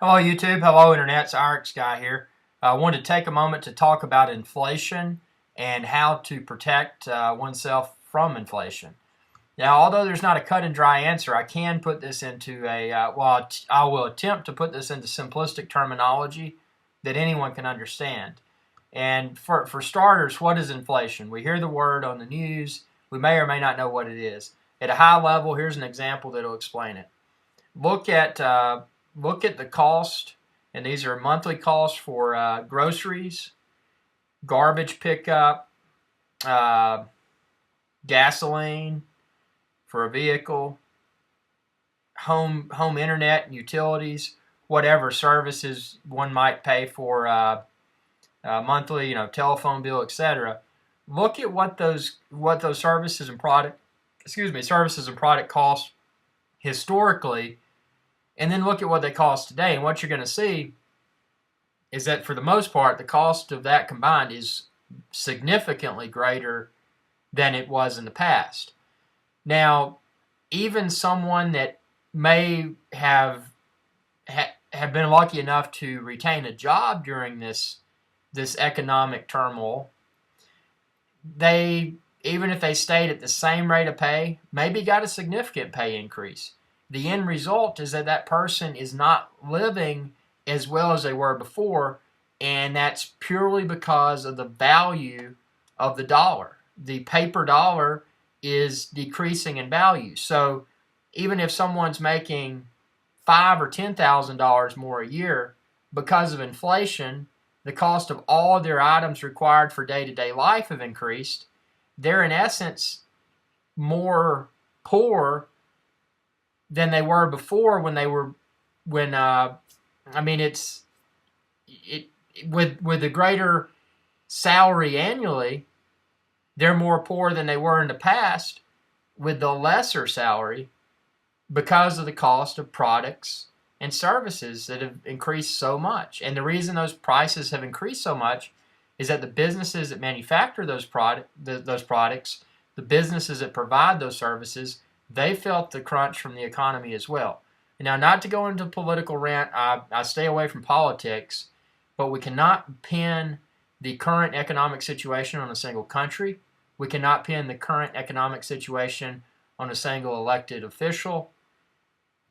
Hello, YouTube. Hello, Internet. It's RX Guy here. I wanted to take a moment to talk about inflation and how to protect oneself from inflation. Now, although there's not a cut and dry answer, I can put this into I will attempt to put this into simplistic terminology that anyone can understand. And for starters, what is inflation? We hear the word on the news. We may or may not know what it is. At a high level, here's an example that will explain it. Look at the cost, and these are monthly costs for groceries, garbage pickup, uh, gasoline for a vehicle, home internet and utilities, whatever services one might pay for monthly, telephone bill, etc. Look at what those services and product costs historically, and then look at what they cost today. And what you're going to see is that for the most part, the cost of that combined is significantly greater than it was in the past. Now, even someone that may have been lucky enough to retain a job during this economic turmoil, they, even if they stayed at the same rate of pay, maybe got a significant pay increase. The end result is that that person is not living as well as they were before, and that's purely because of the value of the dollar. The paper dollar is decreasing in value. So even if someone's making $5,000 or $10,000 more a year, because of inflation, the cost of all of their items required for day-to-day life have increased. They're in essence more poor than they were before when I mean it with the greater salary annually, they're more poor than they were in the past with the lesser salary because of the cost of products and services that have increased so much. And the reason those prices have increased so much is that the businesses that manufacture those products, the businesses that provide those services, they felt the crunch from the economy as well. Now, not to go into political rant, I stay away from politics, but we cannot pin the current economic situation on a single country. We cannot pin the current economic situation on a single elected official.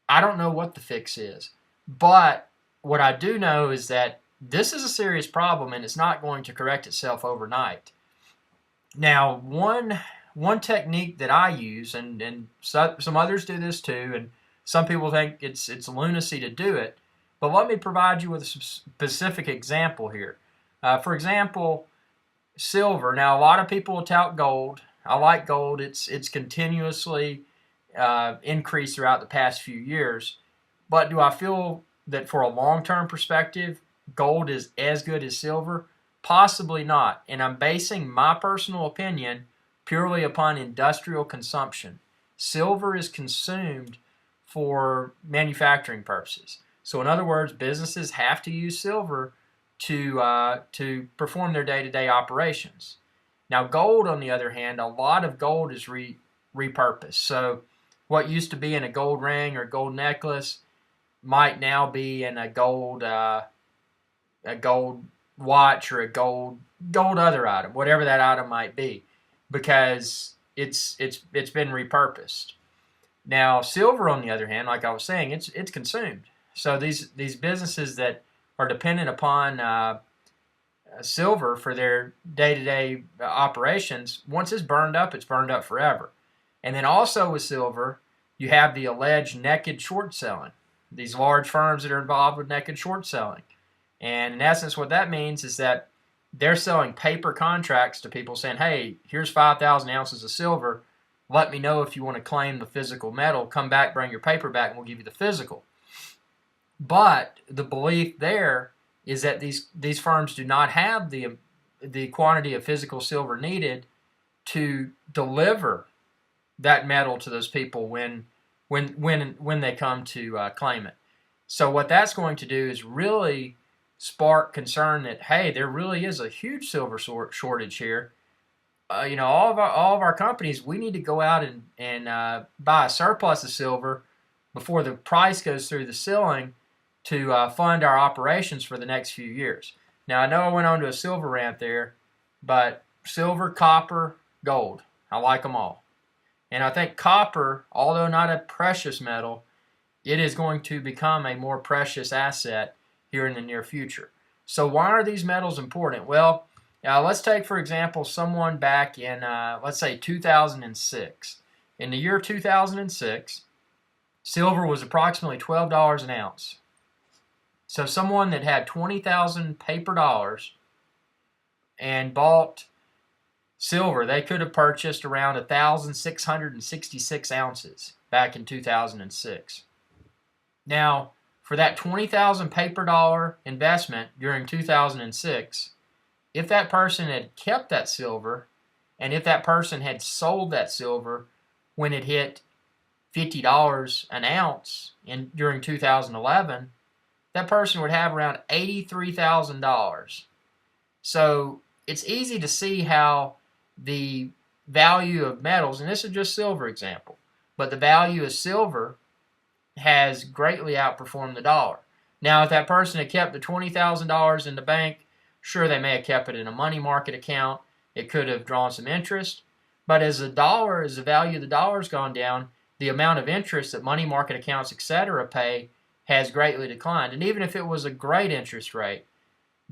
I don't know what the fix is, but what I do know is that this is a serious problem and it's not going to correct itself overnight. Now, one technique that I use, and some others do this too, and some people think it's lunacy to do it, but let me provide you with a specific example here. For example, silver. Now, a lot of people will tout gold. I like gold. It's continuously increased throughout the past few years. But do I feel that for a long-term perspective, gold is as good as silver? Possibly not. And I'm basing my personal opinion purely upon industrial consumption. Silver is consumed for manufacturing purposes. So in other words, businesses have to use silver to perform their day-to-day operations. Now, gold, on the other hand, a lot of gold is repurposed. So what used to be in a gold ring or gold necklace might now be in a gold watch or a gold other item, whatever that item might be, because it's been repurposed. Now, silver, on the other hand, like I was saying, it's consumed. So these businesses that are dependent upon silver for their day-to-day operations, once it's burned up forever. And then also with silver, you have the alleged naked short selling. These large firms that are involved with naked short selling. And in essence, what that means is that they're selling paper contracts to people saying, hey, here's 5,000 ounces of silver. Let me know if you want to claim the physical metal. Come back, bring your paper back, and we'll give you the physical. But the belief there is that these firms do not have the quantity of physical silver needed to deliver that metal to those people when they come to claim it. So what that's going to do is really spark concern that, hey, there really is a huge silver shortage here. All of our companies, we need to go out and buy a surplus of silver before the price goes through the ceiling, to fund our operations for the next few years. Now, I know I went on to a silver rant there, but silver, copper, gold, I like them all. And I think copper, although not a precious metal, it is going to become a more precious asset here in the near future. So why are these metals important? Well, let's take, for example, someone back in, let's say, 2006. In the year 2006, silver was approximately $12 an ounce. So someone that had 20,000 paper dollars and bought silver, they could have purchased around 1,666 ounces back in 2006. Now, for that 20,000 paper dollar investment during 2006, if that person had kept that silver, and if that person had sold that silver when it hit $50 an ounce during 2011, that person would have around $83,000. So it's easy to see how the value of metals, and this is just silver example, but the value of silver has greatly outperformed the dollar. Now, if that person had kept the $20,000 in the bank, sure, they may have kept it in a money market account. It could have drawn some interest. But as the value of the dollar has gone down, the amount of interest that money market accounts, etc., pay has greatly declined. And even if it was a great interest rate,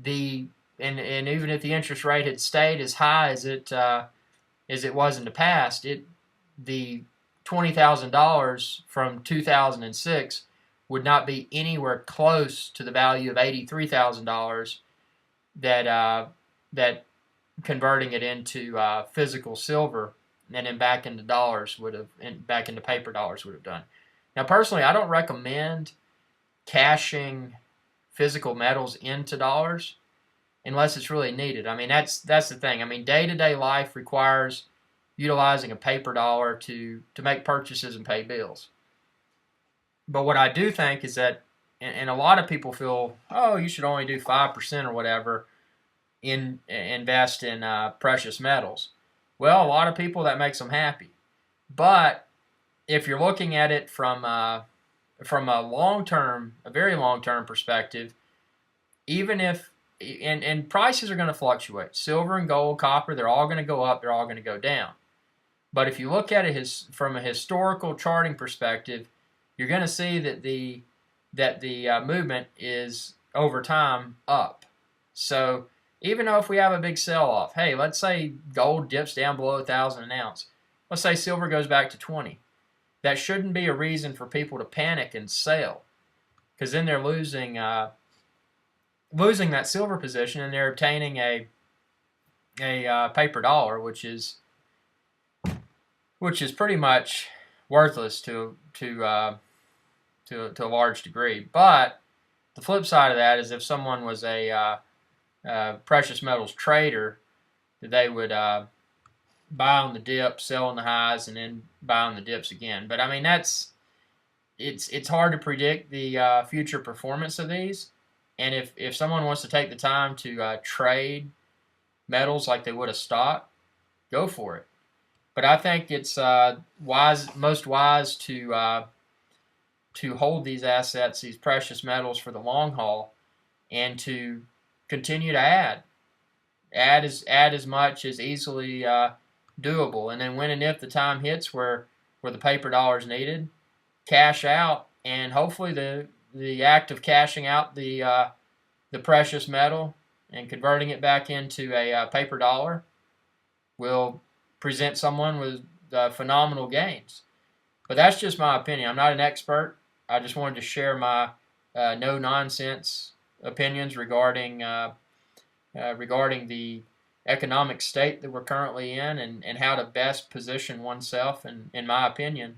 and even if the interest rate had stayed as high as it was in the past, the $20,000 from 2006 would not be anywhere close to the value of $83,000 that converting it into physical silver and then back into paper dollars would have done. Now, personally, I don't recommend cashing physical metals into dollars unless it's really needed. I mean, that's the thing. I mean, day-to-day life requires utilizing a paper dollar to make purchases and pay bills. But what I do think is that, and a lot of people feel, oh, you should only do 5% or whatever, invest in precious metals. Well, a lot of people, that makes them happy. But if you're looking at it from a very long-term perspective, even if, and prices are going to fluctuate. Silver and gold, copper, they're all going to go up, they're all going to go down. But if you look at it from a historical charting perspective, you're going to see that the movement is over time up. So even though if we have a big sell-off, hey, let's say gold dips down below 1,000 an ounce. Let's say silver goes back to 20. That shouldn't be a reason for people to panic and sell, because then they're losing that silver position and they're obtaining a paper dollar, which is pretty much worthless to a large degree. But the flip side of that is if someone was a precious metals trader, they would buy on the dip, sell on the highs, and then buy on the dips again. But I mean, it's hard to predict the future performance of these. And if someone wants to take the time to trade metals like they would a stock, go for it. But I think it's most wise to hold these assets, these precious metals, for the long haul, and to continue to add as much as easily doable. And then when and if the time hits where the paper dollar is needed, cash out, and hopefully the act of cashing out the precious metal and converting it back into a paper dollar will present someone with phenomenal gains. But that's just my opinion. I'm not an expert. I just wanted to share my no-nonsense opinions regarding the economic state that we're currently in, and how to best position oneself, in my opinion,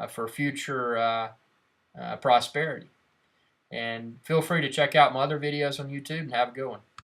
for future prosperity. And feel free to check out my other videos on YouTube, and have a good one.